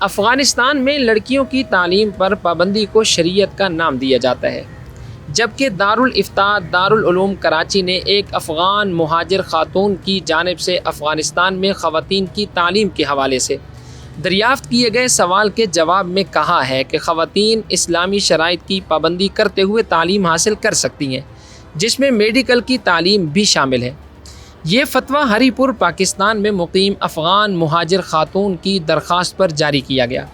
افغانستان میں لڑکیوں کی تعلیم پر پابندی کو شریعت کا نام دیا جاتا ہے، جبکہ دارالفتاء دارالعلوم کراچی نے ایک افغان مہاجر خاتون کی جانب سے افغانستان میں خواتین کی تعلیم کے حوالے سے دریافت کیے گئے سوال کے جواب میں کہا ہے کہ خواتین اسلامی شرائط کی پابندی کرتے ہوئے تعلیم حاصل کر سکتی ہیں، جس میں میڈیکل کی تعلیم بھی شامل ہے۔ یہ فتویٰ ہری پور پاکستان میں مقیم افغان مہاجر خاتون کی درخواست پر جاری کیا گیا۔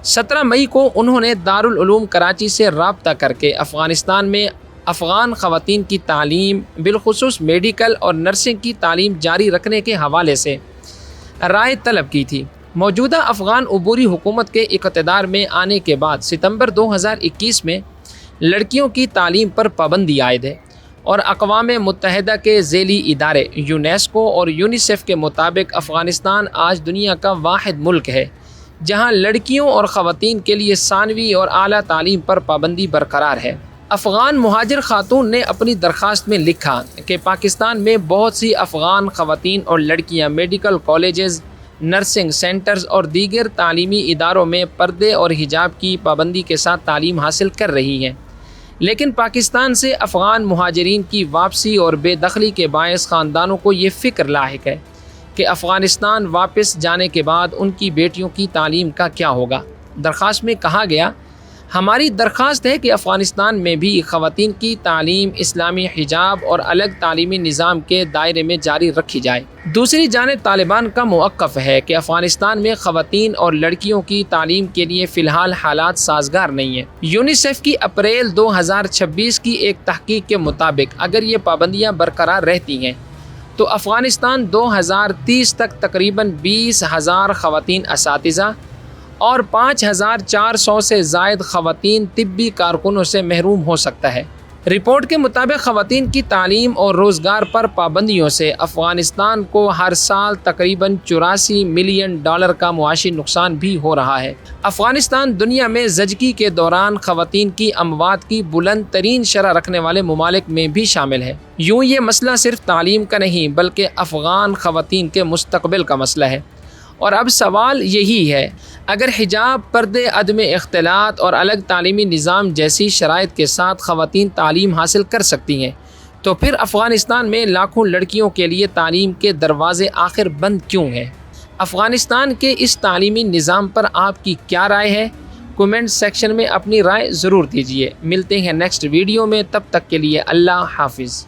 17 مئی کو انہوں نے دارالعلوم کراچی سے رابطہ کر کے افغانستان میں افغان خواتین کی تعلیم، بالخصوص میڈیکل اور نرسنگ کی تعلیم جاری رکھنے کے حوالے سے رائے طلب کی تھی۔ موجودہ افغان عبوری حکومت کے اقتدار میں آنے کے بعد ستمبر 2021 میں لڑکیوں کی تعلیم پر پابندی عائد ہے، اور اقوام متحدہ کے ذیلی ادارے یونیسکو اور یونیسیف کے مطابق افغانستان آج دنیا کا واحد ملک ہے جہاں لڑکیوں اور خواتین کے لیے ثانوی اور اعلیٰ تعلیم پر پابندی برقرار ہے۔ افغان مہاجر خاتون نے اپنی درخواست میں لکھا کہ پاکستان میں بہت سی افغان خواتین اور لڑکیاں میڈیکل کالجز، نرسنگ سینٹرز اور دیگر تعلیمی اداروں میں پردے اور حجاب کی پابندی کے ساتھ تعلیم حاصل کر رہی ہیں، لیکن پاکستان سے افغان مہاجرین کی واپسی اور بے دخلی کے باعث خاندانوں کو یہ فکر لاحق ہے کہ افغانستان واپس جانے کے بعد ان کی بیٹیوں کی تعلیم کا کیا ہوگا۔ درخواست میں کہا گیا، ہماری درخواست ہے کہ افغانستان میں بھی خواتین کی تعلیم اسلامی حجاب اور الگ تعلیمی نظام کے دائرے میں جاری رکھی جائے۔ دوسری جانب طالبان کا موقف ہے کہ افغانستان میں خواتین اور لڑکیوں کی تعلیم کے لیے فی الحال حالات سازگار نہیں ہیں۔ یونیسیف کی اپریل 2026 کی ایک تحقیق کے مطابق اگر یہ پابندیاں برقرار رہتی ہیں تو افغانستان 2030 تک تقریباً 20,000 خواتین اساتذہ اور 5,400 سے زائد خواتین طبی کارکنوں سے محروم ہو سکتا ہے۔ رپورٹ کے مطابق خواتین کی تعلیم اور روزگار پر پابندیوں سے افغانستان کو ہر سال تقریباً $84 ملین کا معاشی نقصان بھی ہو رہا ہے۔ افغانستان دنیا میں زچگی کے دوران خواتین کی اموات کی بلند ترین شرح رکھنے والے ممالک میں بھی شامل ہے۔ یوں یہ مسئلہ صرف تعلیم کا نہیں بلکہ افغان خواتین کے مستقبل کا مسئلہ ہے، اور اب سوال یہی ہے، اگر حجاب، پردے، عدم اختلاط اور الگ تعلیمی نظام جیسی شرائط کے ساتھ خواتین تعلیم حاصل کر سکتی ہیں تو پھر افغانستان میں لاکھوں لڑکیوں کے لیے تعلیم کے دروازے آخر بند کیوں ہیں؟ افغانستان کے اس تعلیمی نظام پر آپ کی کیا رائے ہے؟ کومنٹ سیکشن میں اپنی رائے ضرور دیجیے۔ ملتے ہیں نیکسٹ ویڈیو میں، تب تک کے لیے اللہ حافظ۔